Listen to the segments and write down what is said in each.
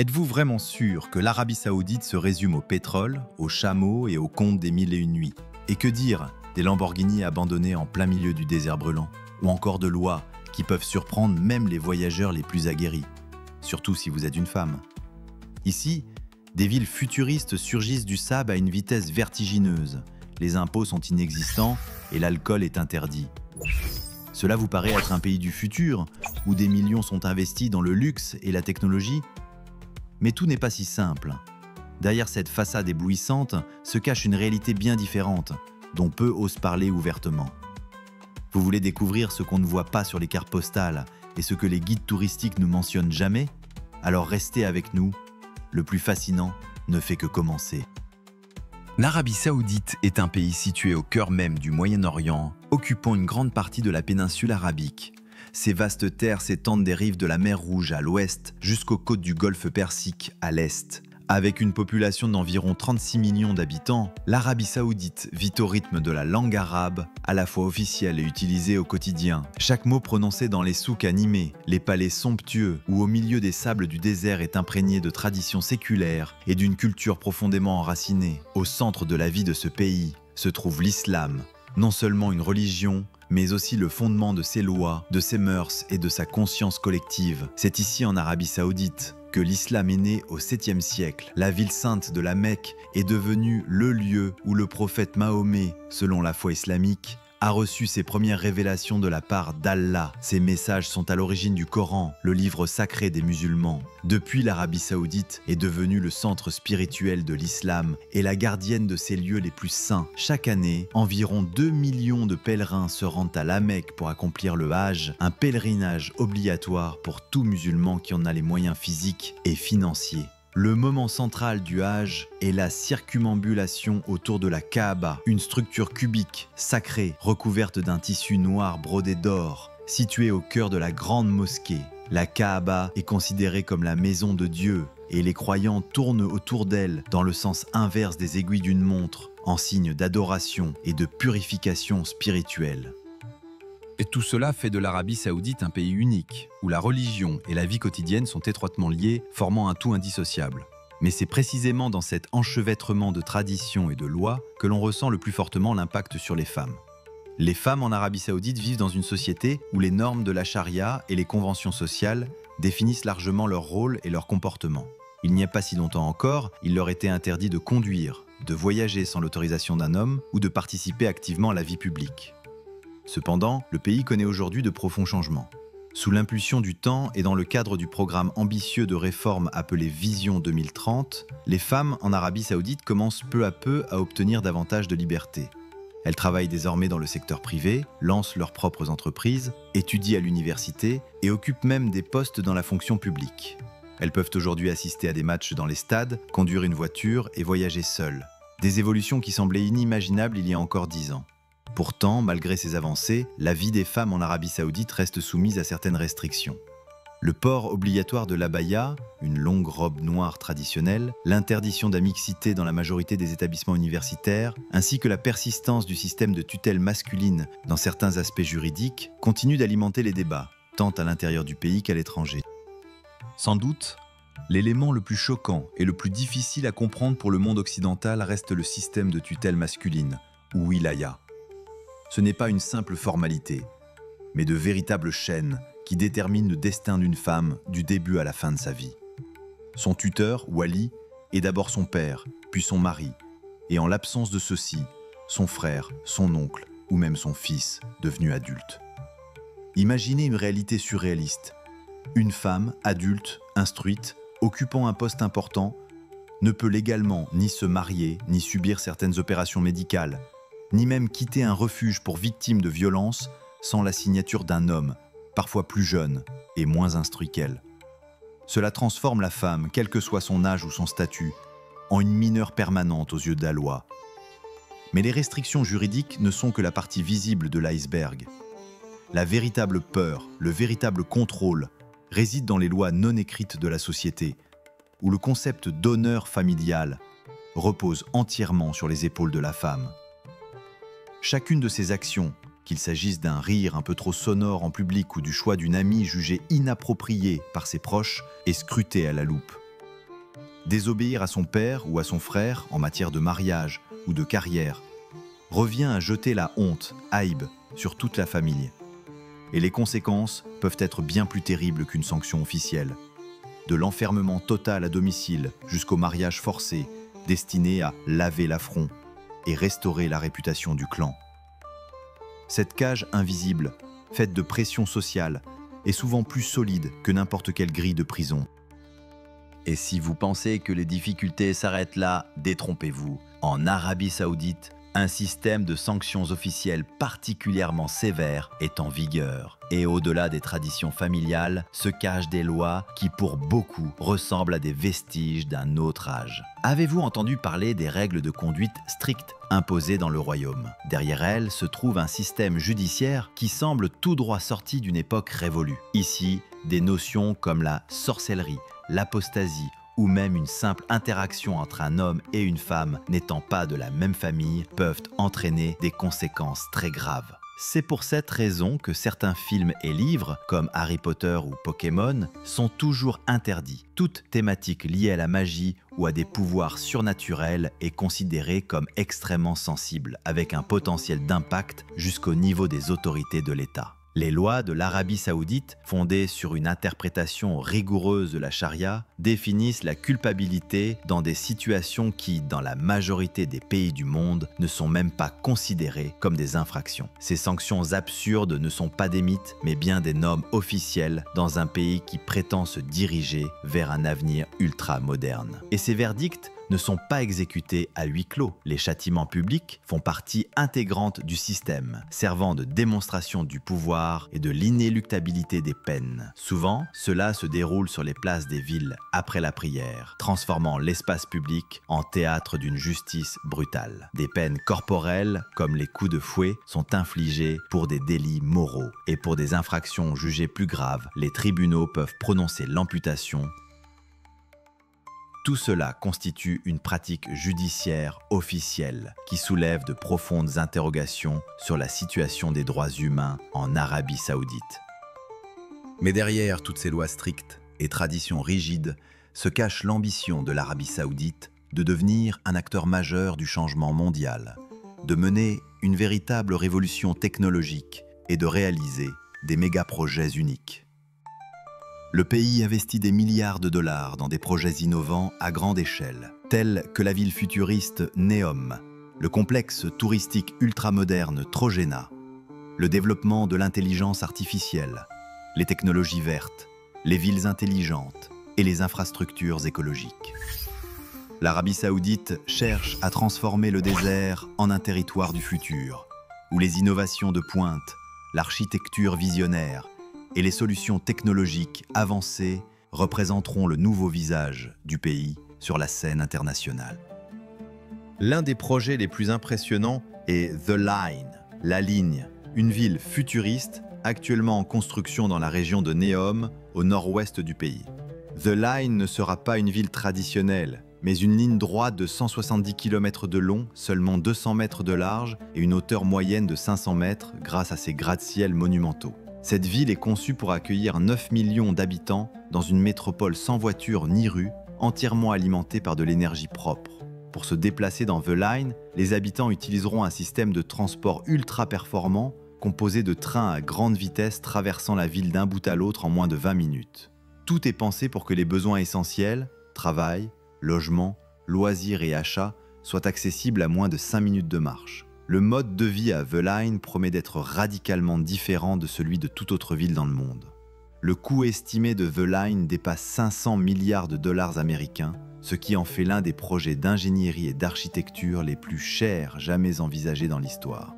Êtes-vous vraiment sûr que l'Arabie Saoudite se résume au pétrole, aux chameaux et aux contes des mille et une nuits? Et que dire des Lamborghini abandonnés en plein milieu du désert brûlant? Ou encore de lois qui peuvent surprendre même les voyageurs les plus aguerris? Surtout si vous êtes une femme. Ici, des villes futuristes surgissent du sable à une vitesse vertigineuse. Les impôts sont inexistants et l'alcool est interdit. Cela vous paraît être un pays du futur, où des millions sont investis dans le luxe et la technologie? Mais tout n'est pas si simple. Derrière cette façade éblouissante se cache une réalité bien différente, dont peu osent parler ouvertement. Vous voulez découvrir ce qu'on ne voit pas sur les cartes postales et ce que les guides touristiques ne mentionnent jamais? Alors restez avec nous, le plus fascinant ne fait que commencer. L'Arabie Saoudite est un pays situé au cœur même du Moyen-Orient, occupant une grande partie de la péninsule arabique. Ces vastes terres s'étendent des rives de la mer Rouge à l'ouest jusqu'aux côtes du golfe Persique à l'est. Avec une population d'environ 36 millions d'habitants, l'Arabie Saoudite vit au rythme de la langue arabe, à la fois officielle et utilisée au quotidien. Chaque mot prononcé dans les souks animés, les palais somptueux ou au milieu des sables du désert est imprégné de traditions séculaires et d'une culture profondément enracinée. Au centre de la vie de ce pays se trouve l'islam, non seulement une religion, mais aussi le fondement de ses lois, de ses mœurs et de sa conscience collective. C'est ici en Arabie Saoudite que l'islam est né au 7e siècle. La ville sainte de la Mecque est devenue le lieu où le prophète Mahomet, selon la foi islamique, a reçu ses premières révélations de la part d'Allah. Ces messages sont à l'origine du Coran, le livre sacré des musulmans. Depuis, l'Arabie Saoudite est devenue le centre spirituel de l'islam et la gardienne de ses lieux les plus saints. Chaque année, environ 2 millions de pèlerins se rendent à la Mecque pour accomplir le Hajj, un pèlerinage obligatoire pour tout musulman qui en a les moyens physiques et financiers. Le moment central du Hajj est la circumambulation autour de la Kaaba, une structure cubique, sacrée, recouverte d'un tissu noir brodé d'or, située au cœur de la grande mosquée. La Kaaba est considérée comme la maison de Dieu et les croyants tournent autour d'elle dans le sens inverse des aiguilles d'une montre, en signe d'adoration et de purification spirituelle. Et tout cela fait de l'Arabie Saoudite un pays unique, où la religion et la vie quotidienne sont étroitement liées, formant un tout indissociable. Mais c'est précisément dans cet enchevêtrement de traditions et de lois que l'on ressent le plus fortement l'impact sur les femmes. Les femmes en Arabie Saoudite vivent dans une société où les normes de la charia et les conventions sociales définissent largement leur rôle et leur comportement. Il n'y a pas si longtemps encore, il leur était interdit de conduire, de voyager sans l'autorisation d'un homme ou de participer activement à la vie publique. Cependant, le pays connaît aujourd'hui de profonds changements. Sous l'impulsion du temps et dans le cadre du programme ambitieux de réforme appelé Vision 2030, les femmes en Arabie Saoudite commencent peu à peu à obtenir davantage de liberté. Elles travaillent désormais dans le secteur privé, lancent leurs propres entreprises, étudient à l'université et occupent même des postes dans la fonction publique. Elles peuvent aujourd'hui assister à des matchs dans les stades, conduire une voiture et voyager seules. Des évolutions qui semblaient inimaginables il y a encore 10 ans. Pourtant, malgré ces avancées, la vie des femmes en Arabie Saoudite reste soumise à certaines restrictions. Le port obligatoire de l'abaya, une longue robe noire traditionnelle, l'interdiction de la mixité dans la majorité des établissements universitaires, ainsi que la persistance du système de tutelle masculine dans certains aspects juridiques, continuent d'alimenter les débats, tant à l'intérieur du pays qu'à l'étranger. Sans doute, l'élément le plus choquant et le plus difficile à comprendre pour le monde occidental reste le système de tutelle masculine, ou wilaya. Ce n'est pas une simple formalité, mais de véritables chaînes qui déterminent le destin d'une femme du début à la fin de sa vie. Son tuteur, Wali, est d'abord son père, puis son mari, et en l'absence de ceux-ci, son frère, son oncle ou même son fils, devenu adulte. Imaginez une réalité surréaliste. Une femme, adulte, instruite, occupant un poste important, ne peut légalement ni se marier, ni subir certaines opérations médicales, ni même quitter un refuge pour victimes de violences sans la signature d'un homme, parfois plus jeune et moins instruit qu'elle. Cela transforme la femme, quel que soit son âge ou son statut, en une mineure permanente aux yeux de la loi. Mais les restrictions juridiques ne sont que la partie visible de l'iceberg. La véritable peur, le véritable contrôle, réside dans les lois non écrites de la société, où le concept d'honneur familial repose entièrement sur les épaules de la femme. Chacune de ces actions, qu'il s'agisse d'un rire un peu trop sonore en public ou du choix d'une amie jugée inappropriée par ses proches, est scrutée à la loupe. Désobéir à son père ou à son frère en matière de mariage ou de carrière revient à jeter la honte, aïb, sur toute la famille. Et les conséquences peuvent être bien plus terribles qu'une sanction officielle. De l'enfermement total à domicile jusqu'au mariage forcé, destiné à laver l'affront et restaurer la réputation du clan. Cette cage invisible, faite de pression sociale, est souvent plus solide que n'importe quelle grille de prison. Et si vous pensez que les difficultés s'arrêtent là, détrompez-vous. En Arabie Saoudite, un système de sanctions officielles particulièrement sévère est en vigueur. Et au-delà des traditions familiales, se cachent des lois qui, pour beaucoup, ressemblent à des vestiges d'un autre âge. Avez-vous entendu parler des règles de conduite strictes imposées dans le royaume? Derrière elles se trouve un système judiciaire qui semble tout droit sorti d'une époque révolue. Ici, des notions comme la sorcellerie, l'apostasie, ou même une simple interaction entre un homme et une femme n'étant pas de la même famille peuvent entraîner des conséquences très graves. C'est pour cette raison que certains films et livres, comme Harry Potter ou Pokémon, sont toujours interdits. Toute thématique liée à la magie ou à des pouvoirs surnaturels est considérée comme extrêmement sensible, avec un potentiel d'impact jusqu'au niveau des autorités de l'État. Les lois de l'Arabie Saoudite, fondées sur une interprétation rigoureuse de la charia, définissent la culpabilité dans des situations qui, dans la majorité des pays du monde, ne sont même pas considérées comme des infractions. Ces sanctions absurdes ne sont pas des mythes, mais bien des normes officielles dans un pays qui prétend se diriger vers un avenir ultra-moderne. Et ces verdicts ne sont pas exécutés à huis clos. Les châtiments publics font partie intégrante du système, servant de démonstration du pouvoir et de l'inéluctabilité des peines. Souvent, cela se déroule sur les places des villes après la prière, transformant l'espace public en théâtre d'une justice brutale. Des peines corporelles, comme les coups de fouet, sont infligées pour des délits moraux. Et pour des infractions jugées plus graves, les tribunaux peuvent prononcer l'amputation. Tout cela constitue une pratique judiciaire officielle qui soulève de profondes interrogations sur la situation des droits humains en Arabie Saoudite. Mais derrière toutes ces lois strictes et traditions rigides se cache l'ambition de l'Arabie Saoudite de devenir un acteur majeur du changement mondial, de mener une véritable révolution technologique et de réaliser des méga-projets uniques. Le pays investit des milliards de dollars dans des projets innovants à grande échelle, tels que la ville futuriste Neom, le complexe touristique ultramoderne Trojena, le développement de l'intelligence artificielle, les technologies vertes, les villes intelligentes et les infrastructures écologiques. L'Arabie Saoudite cherche à transformer le désert en un territoire du futur, où les innovations de pointe, l'architecture visionnaire et les solutions technologiques avancées représenteront le nouveau visage du pays sur la scène internationale. L'un des projets les plus impressionnants est The Line, la ligne, une ville futuriste actuellement en construction dans la région de Neom, au nord-ouest du pays. The Line ne sera pas une ville traditionnelle, mais une ligne droite de 170 km de long, seulement 200 mètres de large et une hauteur moyenne de 500 mètres grâce à ses gratte-ciels monumentaux. Cette ville est conçue pour accueillir 9 millions d'habitants dans une métropole sans voiture ni rue, entièrement alimentée par de l'énergie propre. Pour se déplacer dans The Line, les habitants utiliseront un système de transport ultra performant composé de trains à grande vitesse traversant la ville d'un bout à l'autre en moins de 20 minutes. Tout est pensé pour que les besoins essentiels, travail, logement, loisirs et achats, soient accessibles à moins de 5 minutes de marche. Le mode de vie à The Line promet d'être radicalement différent de celui de toute autre ville dans le monde. Le coût estimé de The Line dépasse 500 milliards de dollars américains, ce qui en fait l'un des projets d'ingénierie et d'architecture les plus chers jamais envisagés dans l'histoire.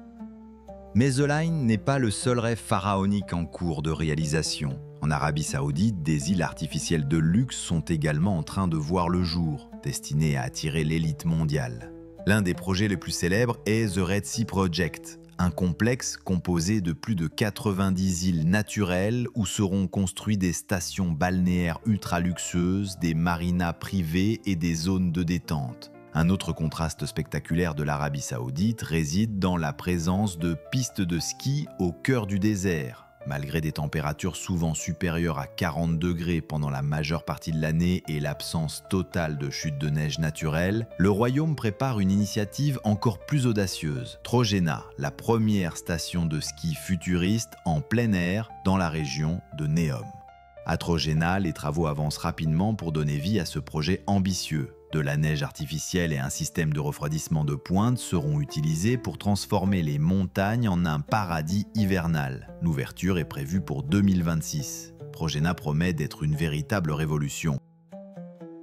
Mais The Line n'est pas le seul rêve pharaonique en cours de réalisation. En Arabie Saoudite, des îles artificielles de luxe sont également en train de voir le jour, destinées à attirer l'élite mondiale. L'un des projets les plus célèbres est The Red Sea Project, un complexe composé de plus de 90 îles naturelles où seront construites des stations balnéaires ultra luxueuses, des marinas privées et des zones de détente. Un autre contraste spectaculaire de l'Arabie Saoudite réside dans la présence de pistes de ski au cœur du désert. Malgré des températures souvent supérieures à 40 degrés pendant la majeure partie de l'année et l'absence totale de chute de neige naturelle, le royaume prépare une initiative encore plus audacieuse. Trojena, la première station de ski futuriste en plein air dans la région de Neom. À Trojena, les travaux avancent rapidement pour donner vie à ce projet ambitieux. De la neige artificielle et un système de refroidissement de pointe seront utilisés pour transformer les montagnes en un paradis hivernal. L'ouverture est prévue pour 2026. Trojena promet d'être une véritable révolution.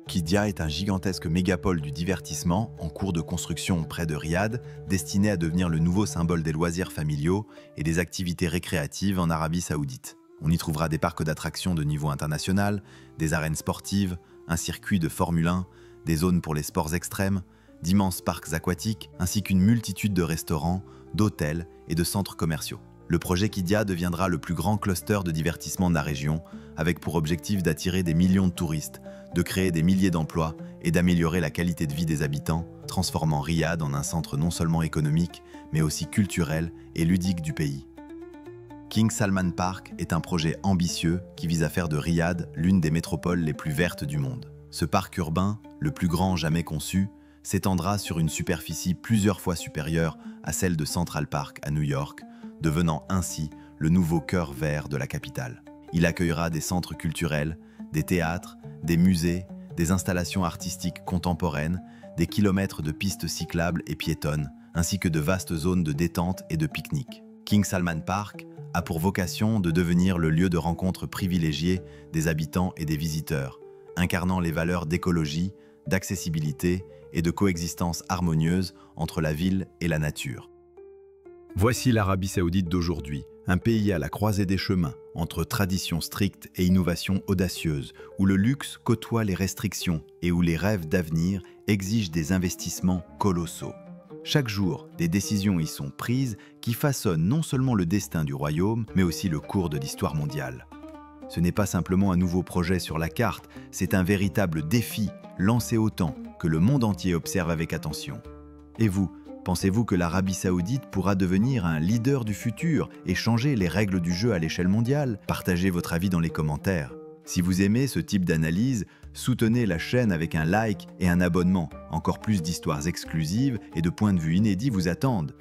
Qiddiya est un gigantesque mégapole du divertissement en cours de construction près de Riyad, destiné à devenir le nouveau symbole des loisirs familiaux et des activités récréatives en Arabie Saoudite. On y trouvera des parcs d'attractions de niveau international, des arènes sportives, un circuit de Formule 1, des zones pour les sports extrêmes, d'immenses parcs aquatiques, ainsi qu'une multitude de restaurants, d'hôtels et de centres commerciaux. Le projet Qiddiya deviendra le plus grand cluster de divertissement de la région, avec pour objectif d'attirer des millions de touristes, de créer des milliers d'emplois et d'améliorer la qualité de vie des habitants, transformant Riyad en un centre non seulement économique, mais aussi culturel et ludique du pays. King Salman Park est un projet ambitieux qui vise à faire de Riyad l'une des métropoles les plus vertes du monde. Ce parc urbain, le plus grand jamais conçu, s'étendra sur une superficie plusieurs fois supérieure à celle de Central Park à New York, devenant ainsi le nouveau cœur vert de la capitale. Il accueillera des centres culturels, des théâtres, des musées, des installations artistiques contemporaines, des kilomètres de pistes cyclables et piétonnes, ainsi que de vastes zones de détente et de pique-nique. King Salman Park a pour vocation de devenir le lieu de rencontre privilégié des habitants et des visiteurs, incarnant les valeurs d'écologie, d'accessibilité et de coexistence harmonieuse entre la ville et la nature. Voici l'Arabie Saoudite d'aujourd'hui, un pays à la croisée des chemins, entre traditions strictes et innovations audacieuses, où le luxe côtoie les restrictions et où les rêves d'avenir exigent des investissements colossaux. Chaque jour, des décisions y sont prises qui façonnent non seulement le destin du royaume, mais aussi le cours de l'histoire mondiale. Ce n'est pas simplement un nouveau projet sur la carte, c'est un véritable défi lancé au temps que le monde entier observe avec attention. Et vous, pensez-vous que l'Arabie Saoudite pourra devenir un leader du futur et changer les règles du jeu à l'échelle mondiale? Partagez votre avis dans les commentaires. Si vous aimez ce type d'analyse, soutenez la chaîne avec un like et un abonnement. Encore plus d'histoires exclusives et de points de vue inédits vous attendent.